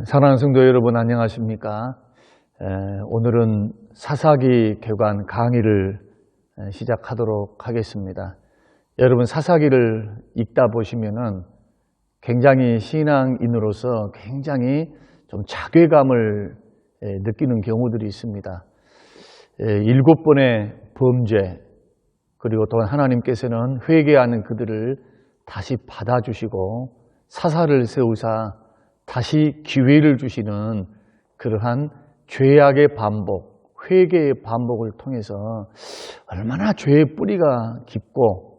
사랑하는 성도 여러분, 안녕하십니까? 오늘은 사사기 개관 강의를 시작하도록 하겠습니다. 여러분, 사사기를 읽다 보시면은 굉장히 신앙인으로서 굉장히 좀 자괴감을 느끼는 경우들이 있습니다. 7번의 범죄, 그리고 또 하나님께서는 회개하는 그들을 다시 받아주시고 사사를 세우사 다시 기회를 주시는 그러한 죄악의 반복, 회개의 반복을 통해서 얼마나 죄의 뿌리가 깊고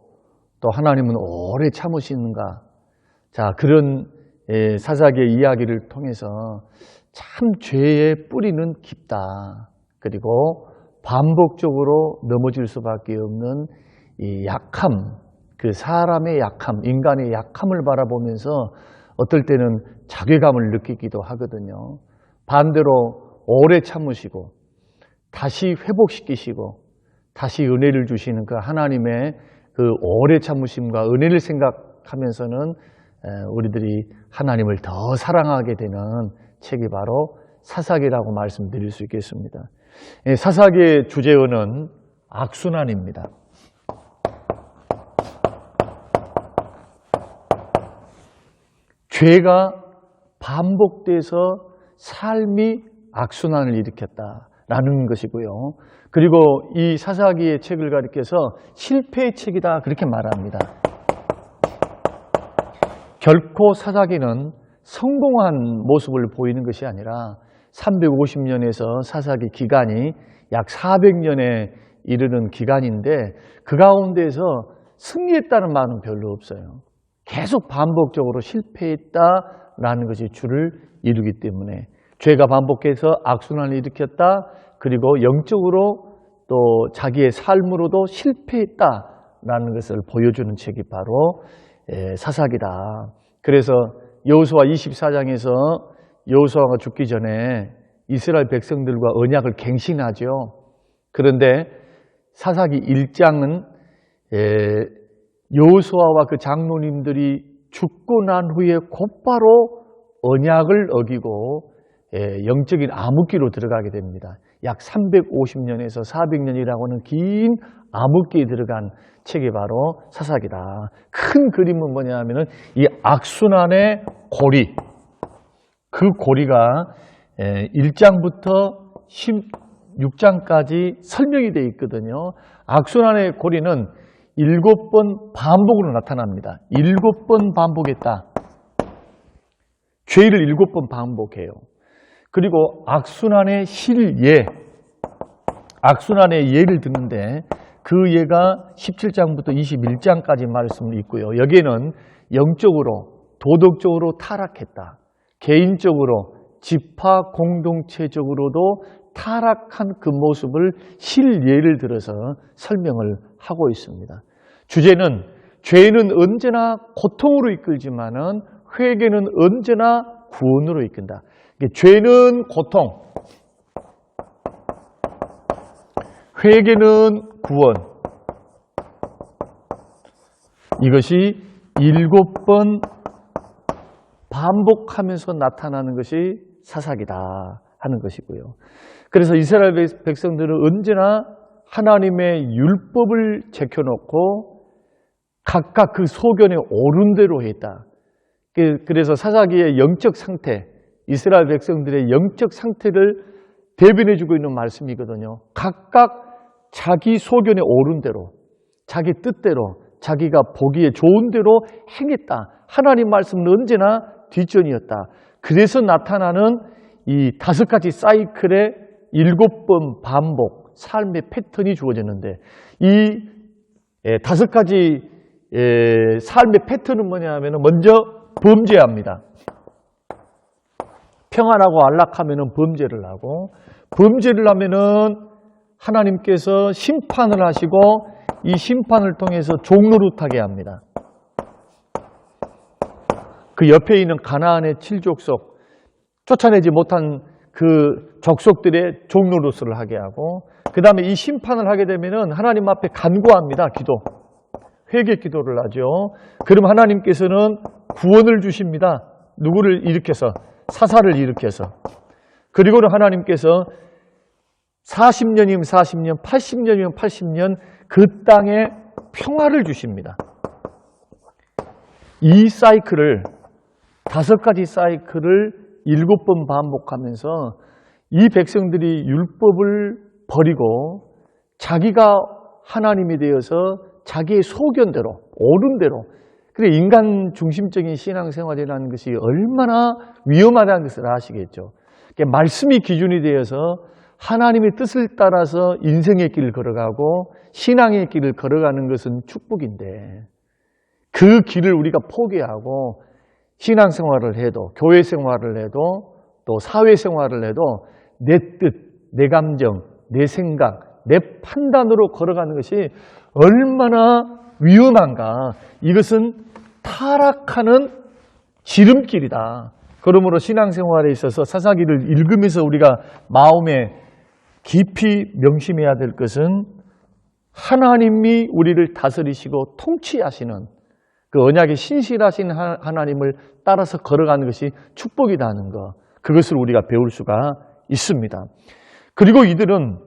또 하나님은 오래 참으시는가. 자, 그런 사사기의 이야기를 통해서 참 죄의 뿌리는 깊다. 그리고 반복적으로 넘어질 수밖에 없는 이 약함, 그 사람의 약함, 인간의 약함을 바라보면서 어떨 때는 자괴감을 느끼기도 하거든요. 반대로 오래 참으시고 다시 회복시키시고 다시 은혜를 주시는 그 하나님의 그 오래 참으심과 은혜를 생각하면서는 우리들이 하나님을 더 사랑하게 되는 책이 바로 사사기라고 말씀드릴 수 있겠습니다. 사사기의 주제어는 악순환입니다. 죄가 반복돼서 삶이 악순환을 일으켰다라는 것이고요. 그리고 이 사사기의 책을 가리켜서 실패의 책이다 그렇게 말합니다. 결코 사사기는 성공한 모습을 보이는 것이 아니라 350년에서 사사기 기간이 약 400년에 이르는 기간인데 그 가운데서 승리했다는 말은 별로 없어요. 계속 반복적으로 실패했다라는 것이 주를 이루기 때문에 죄가 반복해서 악순환을 일으켰다. 그리고 영적으로 또 자기의 삶으로도 실패했다라는 것을 보여주는 책이 바로 사사기다. 그래서 여호수아 24장에서 여호수아가 죽기 전에 이스라엘 백성들과 언약을 갱신하죠. 그런데 사사기 1장은 여호수아와 그 장로님들이 죽고 난 후에 곧바로 언약을 어기고 영적인 암흑기로 들어가게 됩니다. 약 350년에서 400년이라고 하는 긴 암흑기에 들어간 책이 바로 사사기다. 큰 그림은 뭐냐 하면은 이 악순환의 고리, 그 고리가 1장부터 16장까지 설명이 되어 있거든요. 악순환의 고리는 7번 반복으로 나타납니다. 7번 반복했다. 죄를 7번 반복해요. 그리고 악순환의 실예, 악순환의 예를 듣는데 그 예가 17장부터 21장까지 말씀이 있고요. 여기에는 영적으로, 도덕적으로 타락했다. 개인적으로, 지파 공동체적으로도 타락한 그 모습을 실예를 들어서 설명을 하고 있습니다. 주제는 죄는 언제나 고통으로 이끌지만은 회개는 언제나 구원으로 이끈다. 죄는 고통, 회개는 구원. 이것이 7번 반복하면서 나타나는 것이 사사기다 하는 것이고요. 그래서 이스라엘 백성들은 언제나 하나님의 율법을 제켜놓고 각각 그 소견에 오른 대로 했다. 그래서 사사기의 영적 상태, 이스라엘 백성들의 영적 상태를 대변해주고 있는 말씀이거든요. 각각 자기 소견에 오른 대로, 자기 뜻대로, 자기가 보기에 좋은 대로 행했다. 하나님 말씀은 언제나 뒷전이었다. 그래서 나타나는 이 5가지 사이클의 7번 반복, 삶의 패턴이 주어졌는데 이 5가지 삶의 패턴은 뭐냐 하면 먼저 범죄합니다. 평안하고 안락하면 범죄를 하고, 범죄를 하면은 하나님께서 심판을 하시고 이 심판을 통해서 종노릇하게 합니다. 그 옆에 있는 가나안의 7족속, 쫓아내지 못한 그 족속들의 종노릇을 하게 하고, 그 다음에 이 심판을 하게 되면은 하나님 앞에 간구합니다. 기도. 회개 기도를 하죠. 그럼 하나님께서는 구원을 주십니다. 누구를 일으켜서? 사사를 일으켜서, 그리고는 하나님께서 40년이면 40년, 80년이면 80년 그 땅에 평화를 주십니다. 이 사이클을, 5가지 사이클을 7번 반복하면서 이 백성들이 율법을 버리고 자기가 하나님이 되어서 자기의 소견대로, 옳은 대로, 그래 인간 중심적인 신앙생활이라는 것이 얼마나 위험하다는 것을 아시겠죠. 말씀이 기준이 되어서 하나님의 뜻을 따라서 인생의 길을 걸어가고 신앙의 길을 걸어가는 것은 축복인데, 그 길을 우리가 포기하고 신앙생활을 해도, 교회 생활을 해도, 또 사회생활을 해도 내 뜻, 내 감정, 내 생각, 내 판단으로 걸어가는 것이 얼마나 위험한가. 이것은 타락하는 지름길이다. 그러므로 신앙생활에 있어서 사사기를 읽으면서 우리가 마음에 깊이 명심해야 될 것은 하나님이 우리를 다스리시고 통치하시는 그 언약의 신실하신 하나님을 따라서 걸어가는 것이 축복이라는 것, 그것을 우리가 배울 수가 있습니다. 그리고 이들은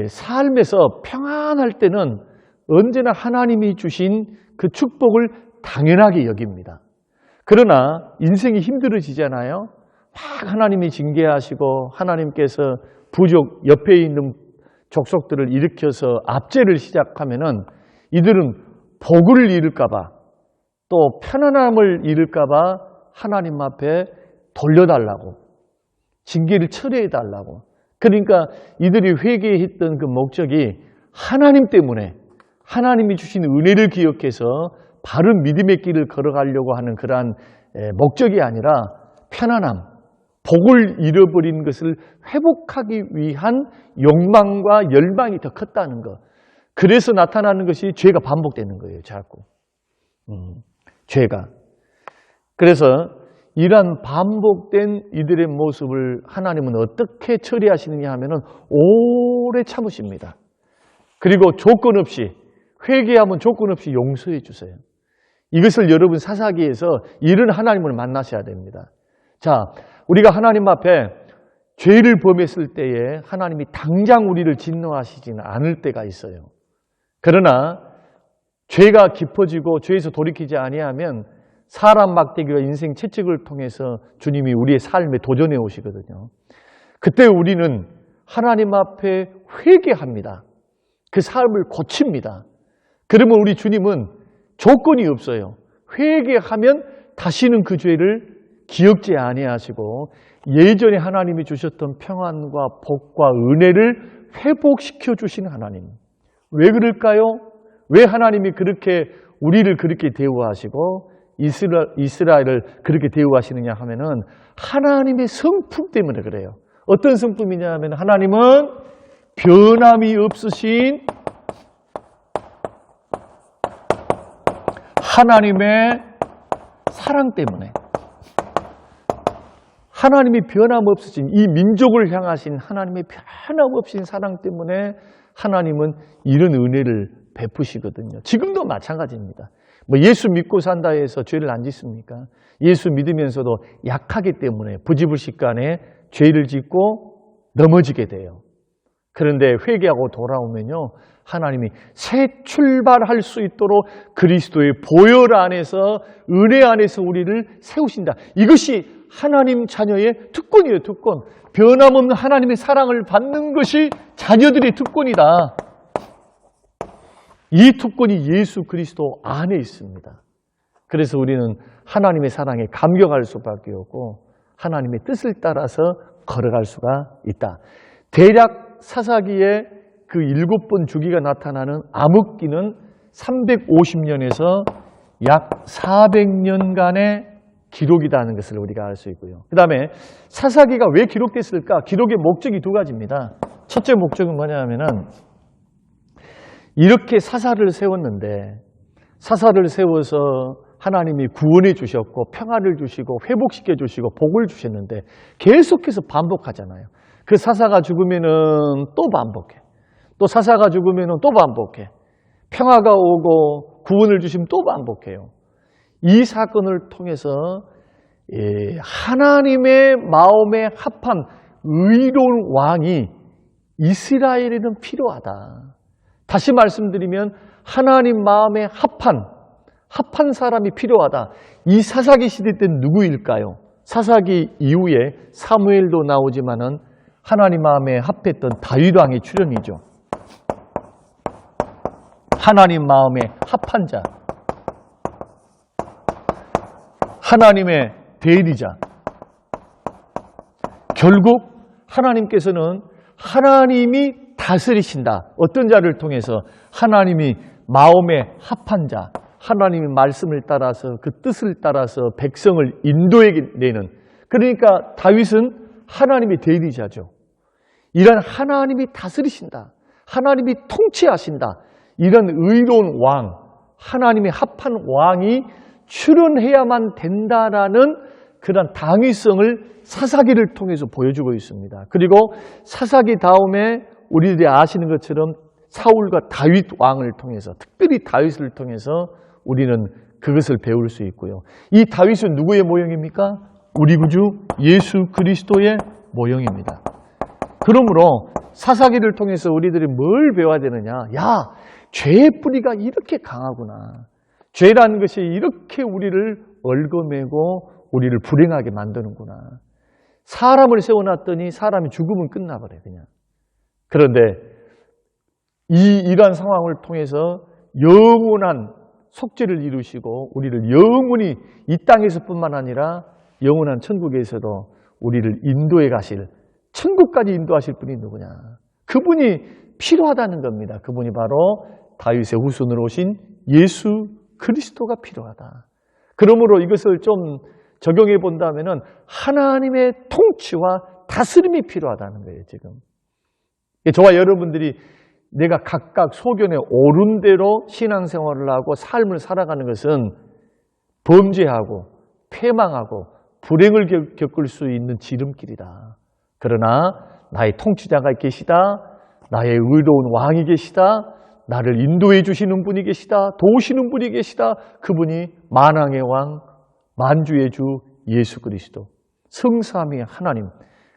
삶에서 평안할 때는 언제나 하나님이 주신 그 축복을 당연하게 여깁니다. 그러나 인생이 힘들어지잖아요. 막 하나님이 징계하시고 하나님께서 부족 옆에 있는 족속들을 일으켜서 압제를 시작하면은 이들은 복을 잃을까 봐, 또 편안함을 잃을까 봐 하나님 앞에 돌려달라고, 징계를 처리해달라고. 그러니까 이들이 회개했던 그 목적이 하나님 때문에, 하나님이 주신 은혜를 기억해서 바른 믿음의 길을 걸어가려고 하는 그러한 목적이 아니라 편안함, 복을 잃어버린 것을 회복하기 위한 욕망과 열망이 더 컸다는 것. 그래서 나타나는 것이 죄가 반복되는 거예요, 자꾸. 죄가. 그래서 이러한 반복된 이들의 모습을 하나님은 어떻게 처리하시느냐 하면은 오래 참으십니다. 그리고 조건 없이, 회개하면 조건 없이 용서해 주세요. 이것을 여러분 사사기에서 이런 하나님을 만나셔야 됩니다. 자, 우리가 하나님 앞에 죄를 범했을 때에 하나님이 당장 우리를 진노하시지는 않을 때가 있어요. 그러나 죄가 깊어지고 죄에서 돌이키지 아니하면 사람 막대기와 인생 채찍을 통해서 주님이 우리의 삶에 도전해 오시거든요. 그때 우리는 하나님 앞에 회개합니다. 그 삶을 고칩니다. 그러면 우리 주님은 조건이 없어요. 회개하면 다시는 그 죄를 기억지 아니하시고 예전에 하나님이 주셨던 평안과 복과 은혜를 회복시켜 주시는 하나님. 왜 그럴까요? 왜 하나님이 그렇게 우리를 그렇게 대우하시고 이스라엘을 그렇게 대우하시느냐 하면은 하나님의 성품 때문에 그래요. 어떤 성품이냐 하면 하나님은 변함이 없으신 하나님의 사랑 때문에, 하나님이 변함없으신 이 민족을 향하신 하나님의 변함없으신 사랑 때문에 하나님은 이런 은혜를 베푸시거든요. 지금도 마찬가지입니다. 예수 믿고 산다 해서 죄를 안 짓습니까? 예수 믿으면서도 약하기 때문에 부지불식간에 죄를 짓고 넘어지게 돼요. 그런데 회개하고 돌아오면요, 하나님이 새 출발할 수 있도록 그리스도의 보혈 안에서, 은혜 안에서 우리를 세우신다. 이것이 하나님 자녀의 특권이에요, 특권. 변함없는 하나님의 사랑을 받는 것이 자녀들의 특권이다. 이 특권이 예수 그리스도 안에 있습니다. 그래서 우리는 하나님의 사랑에 감격할 수밖에 없고 하나님의 뜻을 따라서 걸어갈 수가 있다. 대략 사사기에 그 7번 주기가 나타나는 암흑기는 350년에서 약 400년간의 기록이라는 것을 우리가 알 수 있고요. 그 다음에 사사기가 왜 기록됐을까? 기록의 목적이 2가지입니다. 첫째 목적은 뭐냐면은 이렇게 사사를 세웠는데, 사사를 세워서 하나님이 구원해 주셨고 평안을 주시고 회복시켜 주시고 복을 주셨는데 계속해서 반복하잖아요. 그 사사가 죽으면은 또 반복해. 또 사사가 죽으면은 또 반복해. 평화가 오고 구원을 주시면 또 반복해요. 이 사건을 통해서 하나님의 마음에 합한 의로운 왕이 이스라엘에는 필요하다. 다시 말씀드리면 하나님 마음에 합한 사람이 필요하다. 이 사사기 시대 때는 누구일까요? 사사기 이후에 사무엘도 나오지만은 하나님 마음에 합했던 다윗 왕의 출현이죠. 하나님 마음에 합한 자, 하나님의 대리자. 결국 하나님께서는 하나님이 다스리신다. 어떤 자를 통해서? 하나님이 마음에 합한 자, 하나님의 말씀을 따라서 그 뜻을 따라서 백성을 인도해 내는. 그러니까 다윗은 하나님의 대리자죠. 이런 하나님이 다스리신다. 하나님이 통치하신다. 이런 의로운 왕, 하나님이 합한 왕이 출현해야만 된다라는 그런 당위성을 사사기를 통해서 보여주고 있습니다. 그리고 사사기 다음에 우리들이 아시는 것처럼 사울과 다윗 왕을 통해서, 특별히 다윗을 통해서 우리는 그것을 배울 수 있고요. 이 다윗은 누구의 모형입니까? 우리 구주 예수 그리스도의 모형입니다. 그러므로 사사기를 통해서 우리들이 뭘 배워야 되느냐? 야, 죄의 뿌리가 이렇게 강하구나. 죄라는 것이 이렇게 우리를 얽어매고 우리를 불행하게 만드는구나. 사람을 세워놨더니 사람이 죽으면 끝나버려 그냥. 그런데 이러한 상황을 통해서 영원한 속죄를 이루시고 우리를 영원히 이 땅에서뿐만 아니라 영원한 천국에서도 우리를 인도해 가실, 천국까지 인도하실 분이 누구냐? 그분이 필요하다는 겁니다. 그분이 바로 다윗의 후손으로 오신 예수 그리스도가 필요하다. 그러므로 이것을 좀 적용해 본다면은 하나님의 통치와 다스림이 필요하다는 거예요, 지금. 저와 여러분들이 내가 각각 소견에 옳은 대로 신앙생활을 하고 삶을 살아가는 것은 범죄하고 패망하고 불행을 겪을 수 있는 지름길이다. 그러나 나의 통치자가 계시다. 나의 의로운 왕이 계시다. 나를 인도해 주시는 분이 계시다. 도우시는 분이 계시다. 그분이 만왕의 왕, 만주의 주 예수 그리스도, 성삼위의 하나님,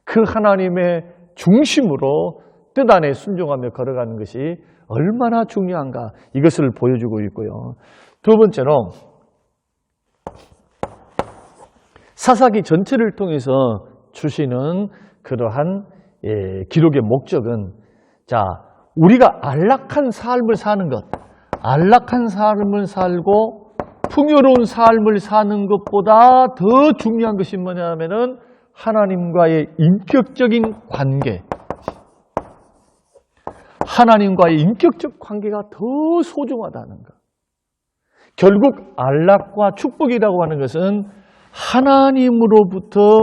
그 하나님의 중심으로 뜻 안에 순종하며 걸어가는 것이 얼마나 중요한가, 이것을 보여주고 있고요. 두 번째로 사사기 전체를 통해서 주시는 그러한 기록의 목적은, 자, 우리가 안락한 삶을 사는 것, 안락한 삶을 살고 풍요로운 삶을 사는 것보다 더 중요한 것이 뭐냐면은 하나님과의 인격적인 관계, 하나님과의 인격적 관계가 더 소중하다는 것. 결국 안락과 축복이라고 하는 것은 하나님으로부터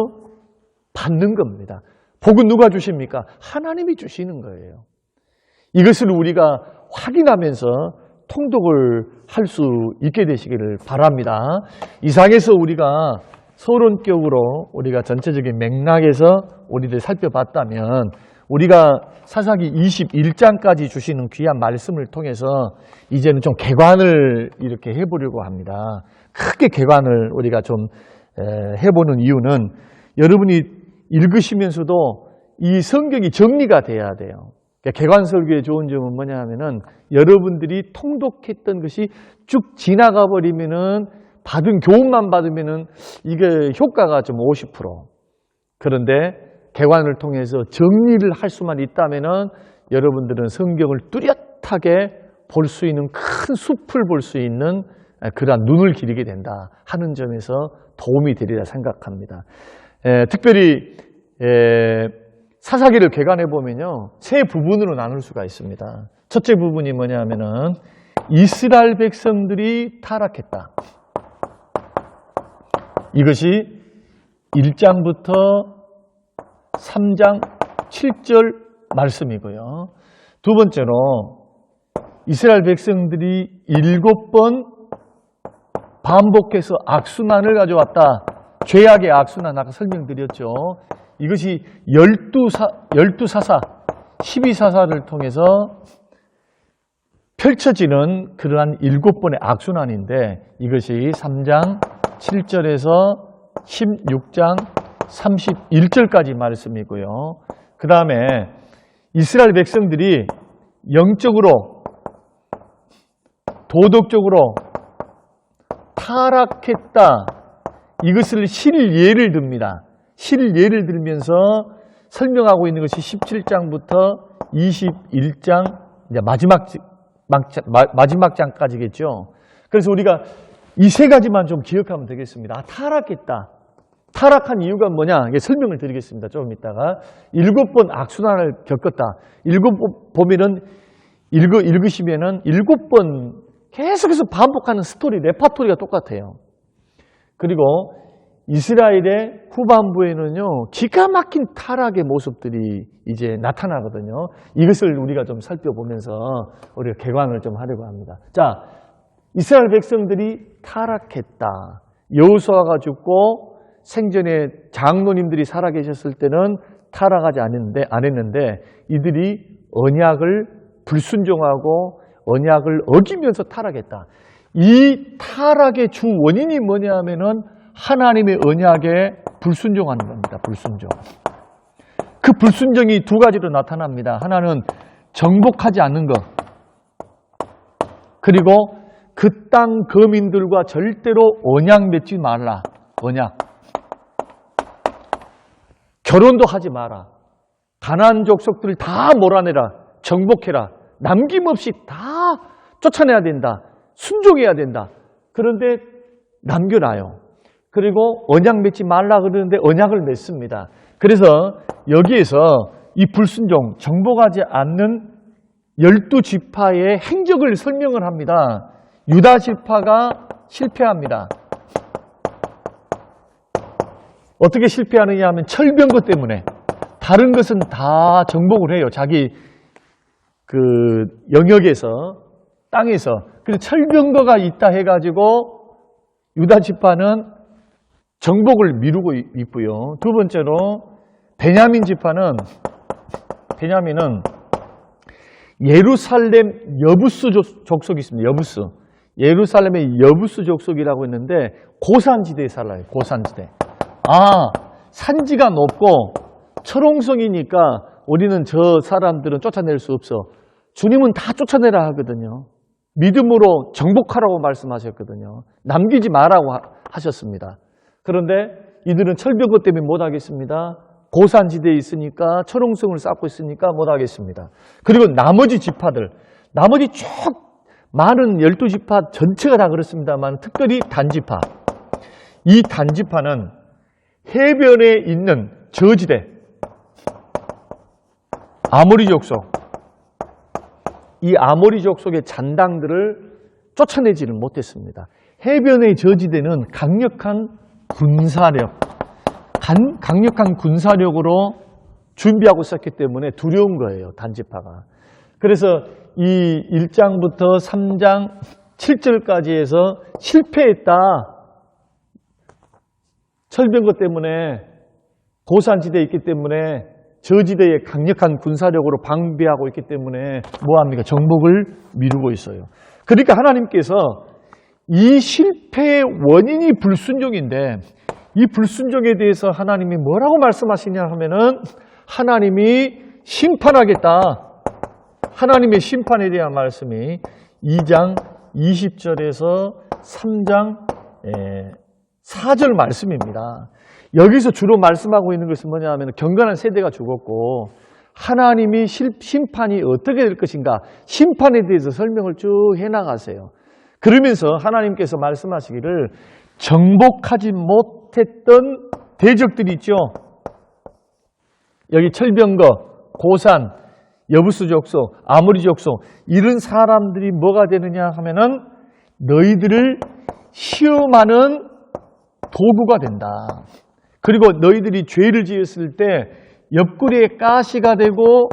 받는 겁니다. 복은 누가 주십니까? 하나님이 주시는 거예요. 이것을 우리가 확인하면서 통독을 할 수 있게 되시기를 바랍니다. 이상에서 우리가 서론격으로 우리가 전체적인 맥락에서 우리들 살펴봤다면, 우리가 사사기 21장까지 주시는 귀한 말씀을 통해서 이제는 좀 개관을 이렇게 해보려고 합니다. 크게 개관을 우리가 좀 해보는 이유는, 여러분이 읽으시면서도 이 성경이 정리가 돼야 돼요. 개관 설교의 좋은 점은 뭐냐 하면은, 여러분들이 통독했던 것이 쭉 지나가 버리면은, 받은 교훈만 받으면은 이게 효과가 좀 50%. 그런데 개관을 통해서 정리를 할 수만 있다면은 여러분들은 성경을 뚜렷하게 볼 수 있는, 큰 숲을 볼 수 있는 그러한 눈을 기르게 된다 하는 점에서 도움이 되리라 생각합니다. 특별히 사사기를 개관해 보면요, 세 부분으로 나눌 수가 있습니다. 첫째 부분이 뭐냐 하면은 이스라엘 백성들이 타락했다. 이것이 1장부터 3장 7절 말씀이고요. 두 번째로 이스라엘 백성들이 7번 반복해서 악순환을 가져왔다. 죄악의 악순환, 아까 설명드렸죠. 이것이 12사사, 12사사를 통해서 펼쳐지는 그러한 7번의 악순환인데, 이것이 3장 7절에서 16장 31절까지 말씀이고요. 그 다음에 이스라엘 백성들이 영적으로, 도덕적으로 타락했다. 이것을 실예를 듭니다. 실예를 들면서 설명하고 있는 것이 17장부터 21장, 이제 마지막 장까지겠죠. 그래서 우리가 이 세 가지만 좀 기억하면 되겠습니다. 타락했다. 타락한 이유가 뭐냐? 이게 설명을 드리겠습니다. 조금 있다가. 7번 악순환을 겪었다. 7번 보면은, 읽으시면은 7번 계속해서 반복하는 스토리, 레파토리가 똑같아요. 그리고 이스라엘의 후반부에는요, 기가 막힌 타락의 모습들이 이제 나타나거든요. 이것을 우리가 좀 살펴보면서 우리가 개관을 좀 하려고 합니다. 자, 이스라엘 백성들이 타락했다. 여호수아가 죽고 생전에 장로님들이 살아계셨을 때는 타락하지 않았는데 이들이 언약을 불순종하고 언약을 어기면서 타락했다. 이 타락의 주 원인이 뭐냐 하면은 하나님의 언약에 불순종하는 겁니다. 불순종. 그 불순종이 두 가지로 나타납니다. 하나는 정복하지 않는 것. 그리고 그 땅 거민들과 절대로 언약 맺지 말라. 언약. 결혼도 하지 마라. 가나안 족속들을 다 몰아내라. 정복해라. 남김없이 다 쫓아내야 된다. 순종해야 된다. 그런데 남겨놔요. 그리고 언약 맺지 말라 그러는데 언약을 맺습니다. 그래서 여기에서 이 불순종, 정복하지 않는 12지파의 행적을 설명을 합니다. 유다 지파가 실패합니다. 어떻게 실패하느냐 하면 철병거 때문에. 다른 것은 다 정복을 해요. 자기 그 영역에서, 땅에서. 그래서 철병거가 있다 해가지고 유다 지파는 정복을 미루고 있고요. 두 번째로 베냐민 지파는, 베냐민은 예루살렘 여부스 족속이 있습니다. 여부스. 예루살렘의 여부스 족속이라고 했는데 고산지대에 살아요. 고산지대. 아, 산지가 높고 철옹성이니까 우리는 저 사람들은 쫓아낼 수 없어. 주님은 다 쫓아내라 하거든요. 믿음으로 정복하라고 말씀하셨거든요. 남기지 마라고 하셨습니다. 그런데 이들은 철벽거 때문에 못하겠습니다. 고산지대에 있으니까, 철옹성을 쌓고 있으니까 못하겠습니다. 그리고 나머지 지파들, 나머지 쭉 많은 12지파 전체가 다 그렇습니다만 특별히 단지파. 이 단지파는 해변에 있는 저지대, 아모리 족속, 이 아모리 족속의 잔당들을 쫓아내지는 못했습니다. 해변의 저지대는 강력한 군사력, 강력한 군사력으로 준비하고 있었기 때문에 두려운 거예요, 단지파가. 그래서 이 1장부터 3장 7절까지 해서 실패했다. 철병거 때문에, 고산지대에 있기 때문에, 저지대에 강력한 군사력으로 방비하고 있기 때문에 뭐합니까? 정복을 미루고 있어요. 그러니까 하나님께서 이 실패의 원인이 불순종인데 이 불순종에 대해서 하나님이 뭐라고 말씀하시냐 하면은 하나님이 심판하겠다. 하나님의 심판에 대한 말씀이 2장 20절에서 3장 4절 말씀입니다. 여기서 주로 말씀하고 있는 것은 뭐냐 하면 경건한 세대가 죽었고 하나님이 심판이 어떻게 될 것인가, 심판에 대해서 설명을 쭉 해나가세요. 그러면서 하나님께서 말씀하시기를 정복하지 못했던 대적들이 있죠. 여기 철병거, 고산, 여부스 족속, 아모리 족속, 이런 사람들이 뭐가 되느냐 하면은 너희들을 시험하는 도구가 된다. 그리고 너희들이 죄를 지었을 때 옆구리에 가시가 되고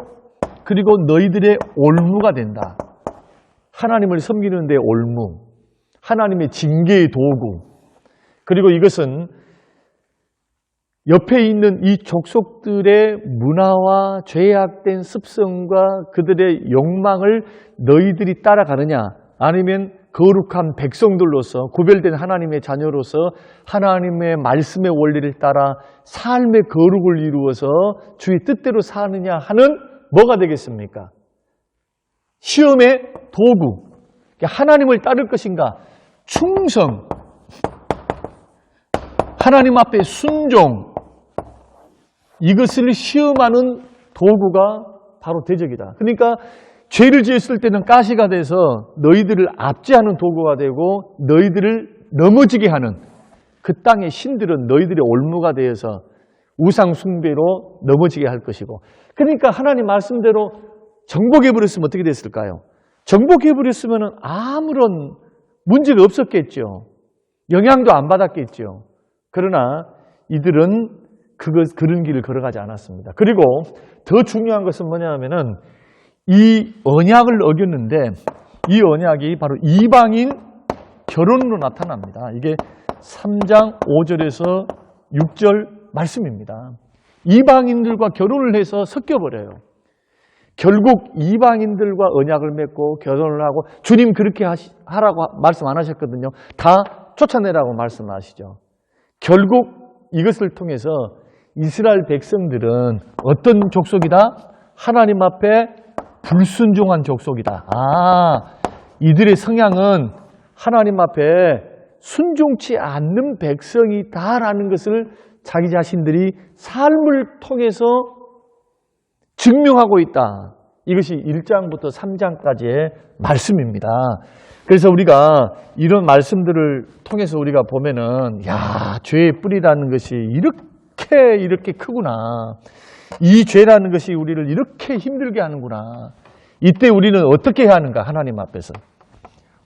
그리고 너희들의 올무가 된다. 하나님을 섬기는 데 올무, 하나님의 징계의 도구. 그리고 이것은 옆에 있는 이 족속들의 문화와 죄악된 습성과 그들의 욕망을 너희들이 따라가느냐, 아니면 거룩한 백성들로서 구별된 하나님의 자녀로서 하나님의 말씀의 원리를 따라 삶의 거룩을 이루어서 주의 뜻대로 사느냐 하는 뭐가 되겠습니까? 시험의 도구. 하나님을 따를 것인가? 충성. 하나님 앞에 순종. 이것을 시험하는 도구가 바로 대적이다. 그러니까 죄를 지었을 때는 가시가 돼서 너희들을 압제하는 도구가 되고 너희들을 넘어지게 하는 그 땅의 신들은 너희들의 올무가 되어서 우상 숭배로 넘어지게 할 것이고, 그러니까 하나님 말씀대로 정복해버렸으면 어떻게 됐을까요? 정복해버렸으면 아무런 문제가 없었겠죠. 영향도 안 받았겠죠. 그러나 이들은 그런 길을 걸어가지 않았습니다. 그리고 더 중요한 것은 뭐냐면은 이 언약을 어겼는데 이 언약이 바로 이방인 결혼으로 나타납니다. 이게 3장 5절에서 6절 말씀입니다. 이방인들과 결혼을 해서 섞여버려요. 결국 이방인들과 언약을 맺고 결혼을 하고, 주님 그렇게 하라고 말씀 안 하셨거든요. 다 쫓아내라고 말씀하시죠. 결국 이것을 통해서 이스라엘 백성들은 어떤 족속이다? 하나님 앞에 불순종한 족속이다. 이들의 성향은 하나님 앞에 순종치 않는 백성이다라는 것을 자기 자신들이 삶을 통해서 증명하고 있다. 이것이 1장부터 3장까지의 말씀입니다. 그래서 우리가 이런 말씀들을 통해서 우리가 보면은, 죄의 뿌리라는 것이 이렇게 크구나. 이 죄라는 것이 우리를 이렇게 힘들게 하는구나. 이때 우리는 어떻게 해야 하는가? 하나님 앞에서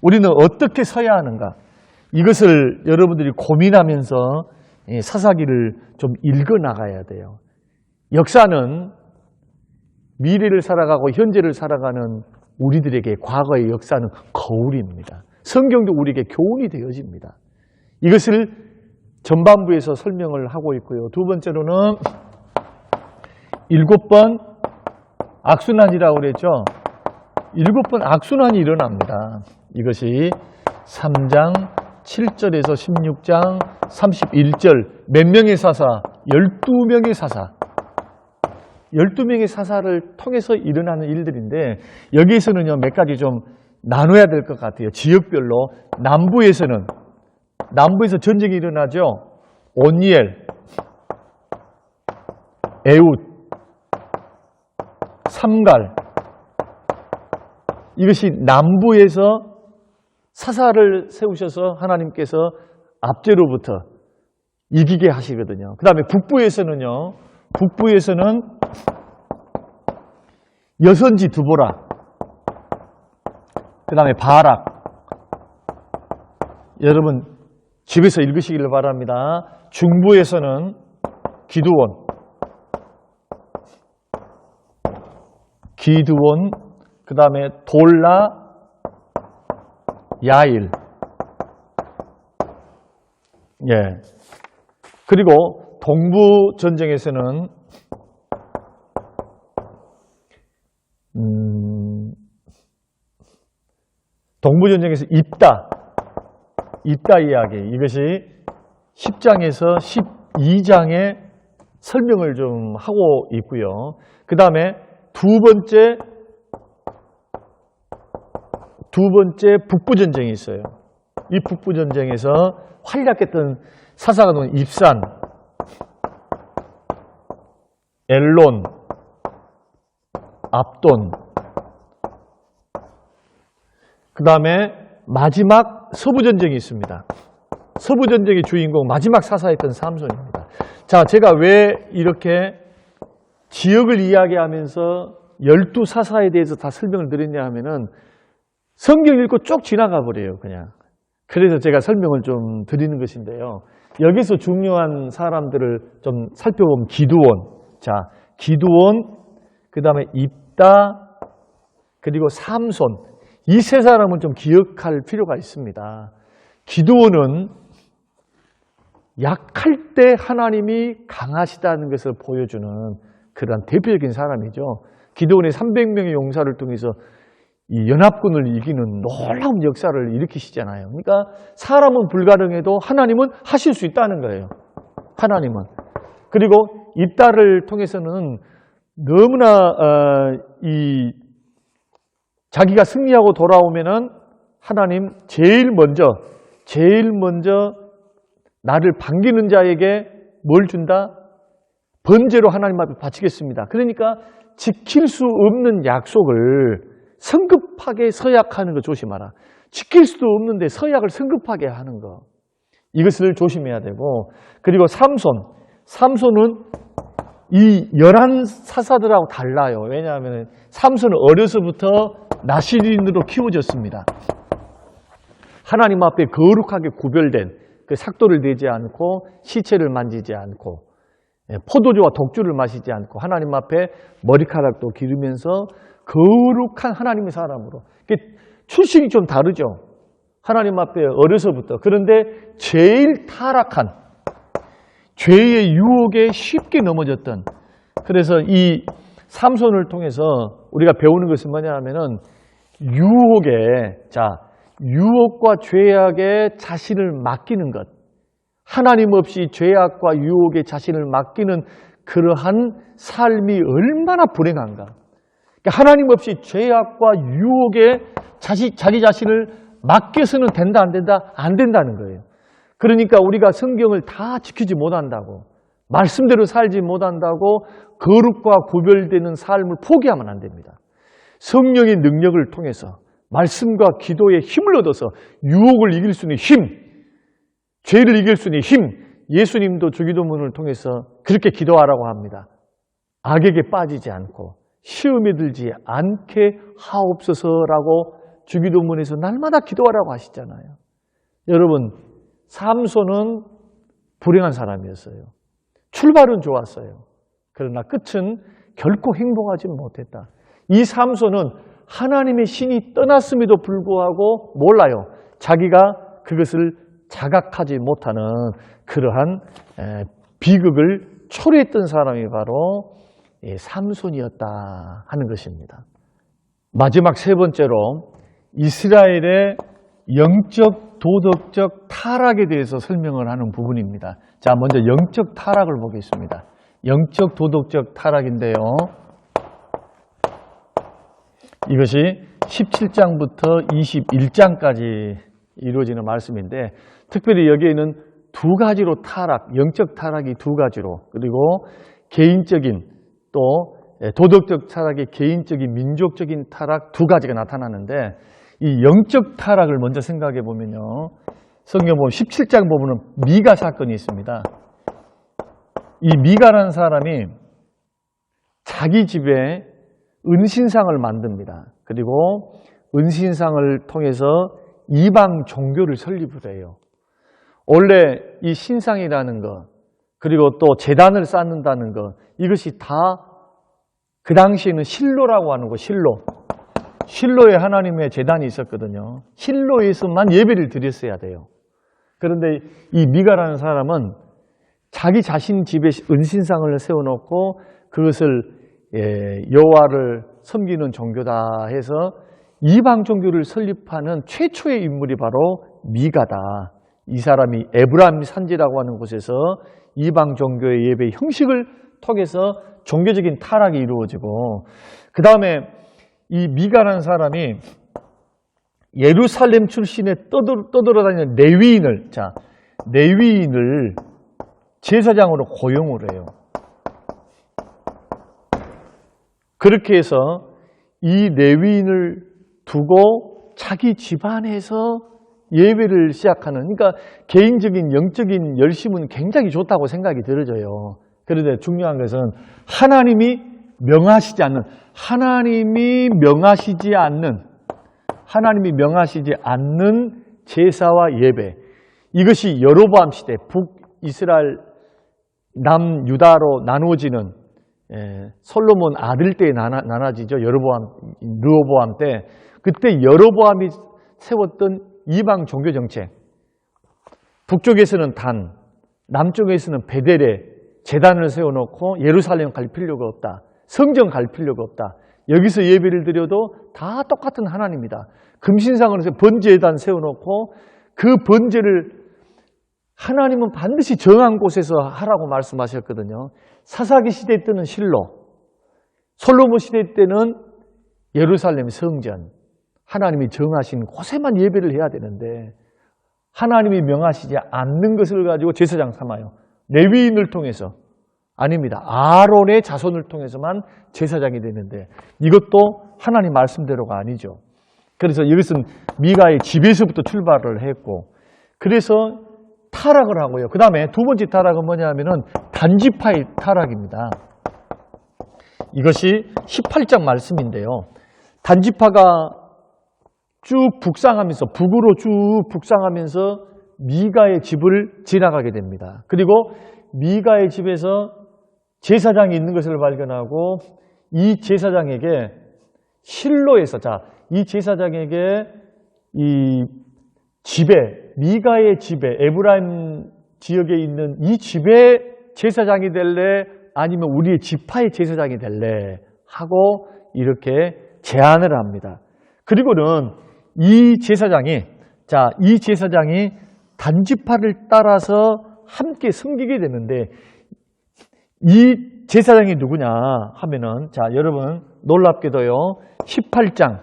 우리는 어떻게 서야 하는가? 이것을 여러분들이 고민하면서 사사기를 좀 읽어나가야 돼요. 역사는 미래를 살아가고 현재를 살아가는 우리들에게 과거의 역사는 거울입니다. 성경도 우리에게 교훈이 되어집니다. 이것을 전반부에서 설명을 하고 있고요. 두 번째로는 7번 악순환이라고 그랬죠. 7번 악순환이 일어납니다. 이것이 3장 7절에서 16장 31절 몇 명의 사사? 12명의 사사. 12명의 사사를 통해서 일어나는 일들인데, 여기에서는요 몇 가지 좀 나눠야 될 것 같아요. 지역별로. 남부에서 전쟁이 일어나죠. 온니엘, 에웃, 삼갈. 이것이 남부에서 사사를 세우셔서 하나님께서 압제로부터 이기게 하시거든요. 그 다음에 북부에서는 여선지 두보라, 그 다음에 바락. 여러분 집에서 읽으시기를 바랍니다. 중부에서는 기드온, 그 다음에 돌라, 야일. 그리고 동부 전쟁에서는 동부전쟁에서 입다 이야기, 이것이 10장에서 12장의 설명을 좀 하고 있고요. 그 다음에 두 번째 북부전쟁이 있어요. 이 북부전쟁에서 활약했던 사사가 놓은 입산, 엘론, 압돈. 그 다음에 마지막 서부전쟁이 있습니다. 서부전쟁의 주인공, 마지막 사사였던 삼손입니다. 자, 제가 왜 이렇게 지역을 이야기하면서 12사사에 대해서 다 설명을 드렸냐 하면은 성경 읽고 쭉 지나가 버려요, 그냥. 그래서 제가 설명을 좀 드리는 것인데요. 여기서 중요한 사람들을 좀 살펴보면 기드온, 그 다음에 입다, 그리고 삼손. 이 세 사람은 좀 기억할 필요가 있습니다. 기드온은 약할 때 하나님이 강하시다는 것을 보여주는 그런 대표적인 사람이죠. 기드온의 300명의 용사를 통해서 이 연합군을 이기는 놀라운 역사를 일으키시잖아요. 그러니까 사람은 불가능해도 하나님은 하실 수 있다는 거예요. 하나님은. 그리고 이 딸을 통해서는 너무나 이 자기가 승리하고 돌아오면은 하나님 제일 먼저 나를 반기는 자에게 뭘 준다? 번제로 하나님 앞에 바치겠습니다. 그러니까 지킬 수 없는 약속을 성급하게 서약하는 거 조심하라. 지킬 수도 없는데 서약을 성급하게 하는 거. 이것을 조심해야 되고, 그리고 삼손은 이 11 사사들하고 달라요. 왜냐하면 삼손은 어려서부터 나실인으로 키워졌습니다. 하나님 앞에 거룩하게 구별된 그 삭도를 내지 않고 시체를 만지지 않고 포도주와 독주를 마시지 않고 하나님 앞에 머리카락도 기르면서 거룩한 하나님의 사람으로. 출신이 좀 다르죠. 하나님 앞에 어려서부터. 그런데 제일 타락한 죄의 유혹에 쉽게 넘어졌던, 그래서 이 삼손을 통해서 우리가 배우는 것은 뭐냐 하면은 유혹과 죄악에 자신을 맡기는 것, 하나님 없이 죄악과 유혹에 자신을 맡기는 그러한 삶이 얼마나 불행한가. 그러니까 하나님 없이 죄악과 유혹에 자기 자신을 맡겨서는 된다 안 된다? 안 된다는 거예요. 그러니까 우리가 성경을 다 지키지 못한다고, 말씀대로 살지 못한다고 거룩과 구별되는 삶을 포기하면 안 됩니다. 성령의 능력을 통해서 말씀과 기도의 힘을 얻어서 유혹을 이길 수 있는 힘, 죄를 이길 수 있는 힘, 예수님도 주기도문을 통해서 그렇게 기도하라고 합니다. 악에게 빠지지 않고 시험에 들지 않게 하옵소서라고 주기도문에서 날마다 기도하라고 하시잖아요. 여러분, 삼손은 불행한 사람이었어요. 출발은 좋았어요. 그러나 끝은 결코 행복하지 못했다. 이 삼손은 하나님의 신이 떠났음에도 불구하고 몰라요. 자기가 그것을 자각하지 못하는 그러한 비극을 초래했던 사람이 바로 삼손이었다 하는 것입니다. 마지막 세 번째로 이스라엘의 영적 도덕적 타락에 대해서 설명을 하는 부분입니다. 자, 먼저 영적 타락을 보겠습니다. 영적 도덕적 타락인데요. 이것이 17장부터 21장까지 이루어지는 말씀인데, 특별히 여기에는 두 가지로 타락, 영적 타락이 두 가지로, 그리고 개인적인 또 도덕적 타락의 개인적인 민족적인 타락 두 가지가 나타나는데, 이 영적 타락을 먼저 생각해 보면요, 성경 보면 17장 보면은 미가 사건이 있습니다. 이 미가라는 사람이 자기 집에 은신상을 만듭니다. 그리고 은신상을 통해서 이방 종교를 설립을 해요. 원래 이 신상이라는 것, 그리고 또 제단을 쌓는다는 것, 이것이 다 그 당시에는 실로라고 하는 거, 실로에 하나님의 제단이 있었거든요. 실로에서만 예배를 드렸어야 돼요. 그런데 이 미가라는 사람은 자기 자신 집에 은신상을 세워놓고 그것을 여호와를 섬기는 종교다 해서 이방 종교를 설립하는 최초의 인물이 바로 미가다. 이 사람이 에브라임 산지라고 하는 곳에서 이방 종교의 예배 형식을 통해서 종교적인 타락이 이루어지고, 그 다음에 이 미가라는 사람이 예루살렘 출신의 떠돌아다니는 레위인을 제사장으로 고용을 해요. 그렇게 해서 이 레위인을 두고 자기 집안에서 예배를 시작하는, 그러니까 개인적인 영적인 열심은 굉장히 좋다고 생각이 들어져요. 그런데 중요한 것은 하나님이 명하시지 않는 제사와 예배, 이것이 여로보암 시대 북이스라엘 남유다로 나누어지는 솔로몬 아들 때 나눠지죠. 르호보암 때. 그때 여로보암이 세웠던 이방 종교 정책, 북쪽에서는 단, 남쪽에서는 베델에 제단을 세워놓고 예루살렘 갈 필요가 없다, 성전 갈 필요가 없다, 여기서 예배를 드려도 다 똑같은 하나님이다. 금신상으로서 번제단 세워놓고 그 번제를 하나님은 반드시 정한 곳에서 하라고 말씀하셨거든요. 사사기 시대 때는 실로, 솔로몬 시대 때는 예루살렘 성전, 하나님이 정하신 곳에만 예배를 해야 되는데 하나님이 명하시지 않는 것을 가지고 제사장 삼아요. 레위인을 통해서. 아닙니다. 아론의 자손을 통해서만 제사장이 되는데 이것도 하나님 말씀대로가 아니죠. 그래서 이것은 미가의 집에서부터 출발을 했고 그래서 타락을 하고요. 그 다음에 두 번째 타락은 뭐냐면은 단지파의 타락입니다. 이것이 18장 말씀인데요. 단지파가 쭉 북상하면서 북으로 쭉 북상하면서 미가의 집을 지나가게 됩니다. 그리고 미가의 집에서 제사장이 있는 것을 발견하고 이 제사장에게 실로에서 이 제사장에게 이 집에 미가의 집에 에브라임 지역에 있는 이 집의 제사장이 될래 아니면 우리의 지파의 제사장이 될래 하고 이렇게 제안을 합니다. 그리고는 이 제사장이 단지파를 따라서 함께 섬기게 되는데 이 제사장이 누구냐 하면은 여러분 놀랍게도요 18장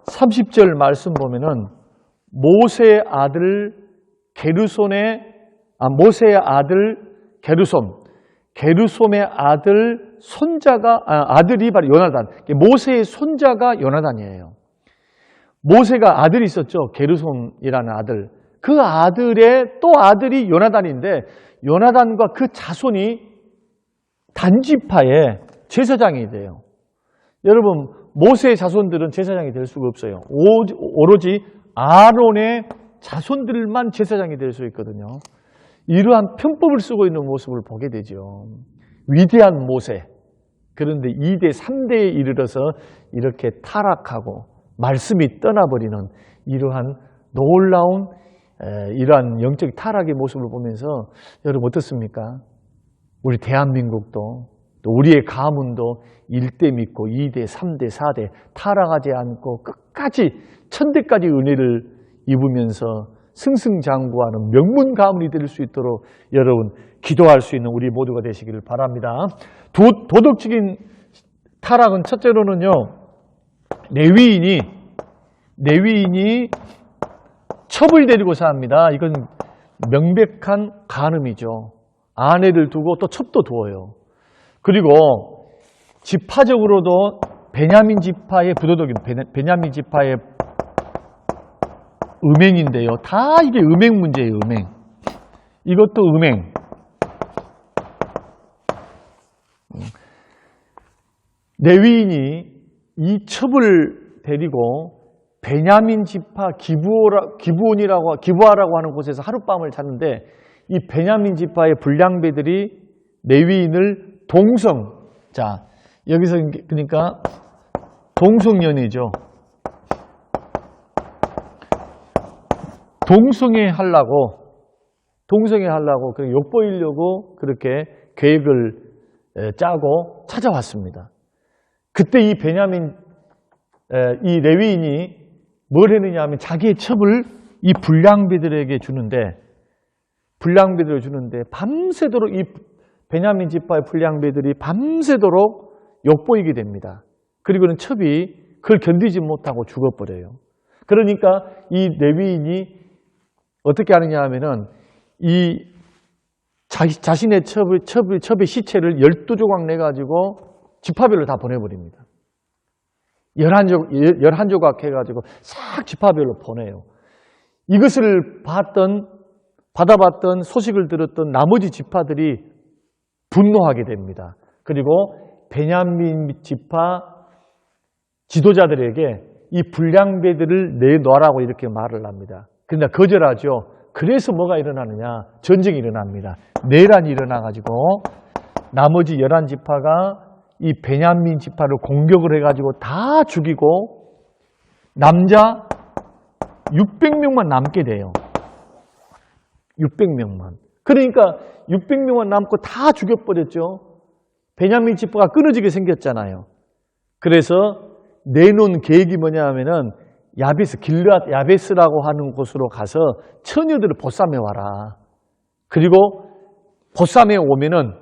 30절 말씀 보면은 모세의 아들 게르솜의 아들 아들이 바로 요나단. 모세의 손자가 요나단이에요. 모세가 아들이 있었죠. 게르솜이라는 아들. 그 아들의 또 아들이 요나단인데 요나단과 그 자손이 단지파의 제사장이 돼요. 여러분 모세의 자손들은 제사장이 될 수가 없어요. 오로지 아론의 자손들만 제사장이 될 수 있거든요. 이러한 편법을 쓰고 있는 모습을 보게 되죠. 위대한 모세. 그런데 2대, 3대에 이르러서 이렇게 타락하고 말씀이 떠나버리는 이러한 놀라운 이러한 영적 타락의 모습을 보면서 여러분 어떻습니까? 우리 대한민국도 또 우리의 가문도 1대 믿고 2대, 3대, 4대 타락하지 않고 끝까지 천대까지 은혜를 입으면서 승승장구하는 명문 가문이 될 수 있도록 여러분 기도할 수 있는 우리 모두가 되시기를 바랍니다. 도덕적인 타락은 첫째로는요. 레위인이 첩을 데리고 삽니다. 이건 명백한 간음이죠. 아내를 두고 또 첩도 두어요. 그리고 지파적으로도 베냐민 지파의 베냐민 지파의 음행인데요. 다 이게 음행 문제예요. 음행. 이것도 음행. 레위인이 이 첩을 데리고 베냐민 지파 기부하라고 하는 곳에서 하룻밤을 잤는데 이 베냐민 지파의 불량배들이 레위인을 여기서 그러니까 동성연이죠. 동성애 하려고 욕보이려고 그렇게 계획을 짜고 찾아왔습니다. 그때 이 레위인이 뭘 했느냐 하면 자기의 첩을 이 불량배들에게 주는데 밤새도록 이 베냐민 지파의 불량배들이 밤새도록 욕보이게 됩니다. 그리고는 첩이 그걸 견디지 못하고 죽어버려요. 그러니까 이 레위인이 어떻게 하느냐 하면은 이 자신의 첩의 시체를 12조각 내가지고 지파별로 다 보내버립니다. 11조각 해가지고 싹 지파별로 보내요. 이것을 받아봤던 소식을 들었던 나머지 지파들이 분노하게 됩니다. 그리고 베냐민 지파 지도자들에게 이 불량배들을 내놔라고 이렇게 말을 합니다. 그러나 거절하죠. 그래서 뭐가 일어나느냐? 전쟁이 일어납니다. 내란이 일어나가지고 나머지 11지파가 이 베냐민 지파를 공격을 해가지고 다 죽이고 남자 600명만 남게 돼요. 600명만. 그러니까 600명만 남고 다 죽여버렸죠. 베냐민 지파가 끊어지게 생겼잖아요. 그래서 내놓은 계획이 뭐냐 하면은 야베스, 길르앗 야베스라고 하는 곳으로 가서 처녀들을 보쌈해 와라. 그리고 보쌈해 오면은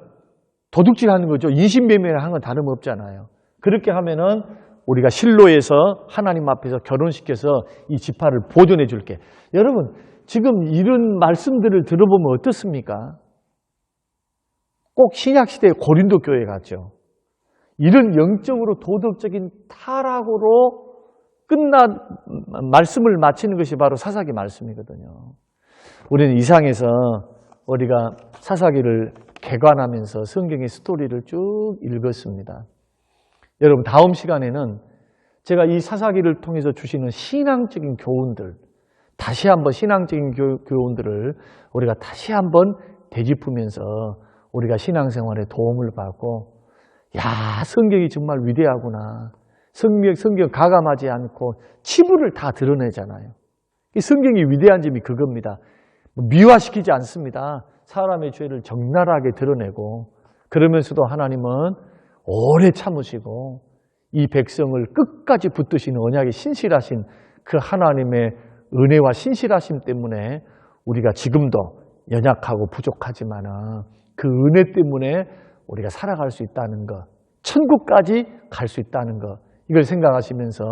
도둑질 하는 거죠. 인신매매를 하는 건 다름없잖아요. 그렇게 하면은 우리가 실로에서 하나님 앞에서 결혼시켜서 이 지파를 보존해 줄게. 여러분, 지금 이런 말씀들을 들어보면 어떻습니까? 꼭 신약시대의 고린도 교회 같죠. 이런 영적으로 도덕적인 타락으로 끝난 말씀을 마치는 것이 바로 사사기 말씀이거든요. 우리는 이상에서 우리가 사사기를 개관하면서 성경의 스토리를 쭉 읽었습니다. 여러분, 다음 시간에는 제가 이 사사기를 통해서 주시는 신앙적인 교훈들, 다시 한번 신앙적인 교훈들을 우리가 다시 한번 되짚으면서 우리가 신앙생활에 도움을 받고, 야, 성경이 정말 위대하구나. 성경 가감하지 않고 치부를 다 드러내잖아요. 이 성경이 위대한 점이 그겁니다. 미화시키지 않습니다. 사람의 죄를 적나라하게 드러내고, 그러면서도 하나님은 오래 참으시고 이 백성을 끝까지 붙드시는 언약의 신실하신 그 하나님의 은혜와 신실하심 때문에 우리가 지금도 연약하고 부족하지만 그 은혜 때문에 우리가 살아갈 수 있다는 것, 천국까지 갈 수 있다는 것, 이걸 생각하시면서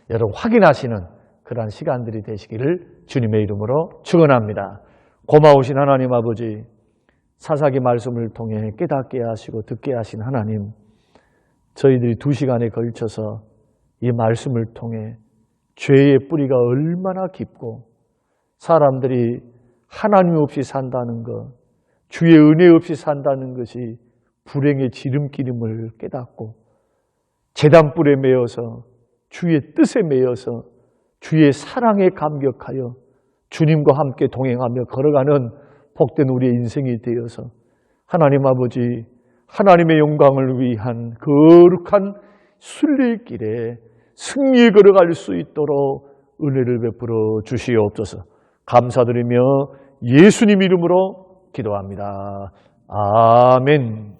여러분 확인하시는 그러한 시간들이 되시기를 주님의 이름으로 축원합니다. 고마우신 하나님 아버지, 사사기 말씀을 통해 깨닫게 하시고 듣게 하신 하나님, 저희들이 2시간에 걸쳐서 이 말씀을 통해 죄의 뿌리가 얼마나 깊고 사람들이 하나님 없이 산다는 것, 주의 은혜 없이 산다는 것이 불행의 지름길임을 깨닫고 제단불에 매여서 주의 뜻에 매여서 주의 사랑에 감격하여 주님과 함께 동행하며 걸어가는 복된 우리의 인생이 되어서 하나님 아버지, 하나님의 영광을 위한 거룩한 순례길에 승리에 걸어갈 수 있도록 은혜를 베풀어 주시옵소서. 감사드리며 예수님 이름으로 기도합니다. 아멘.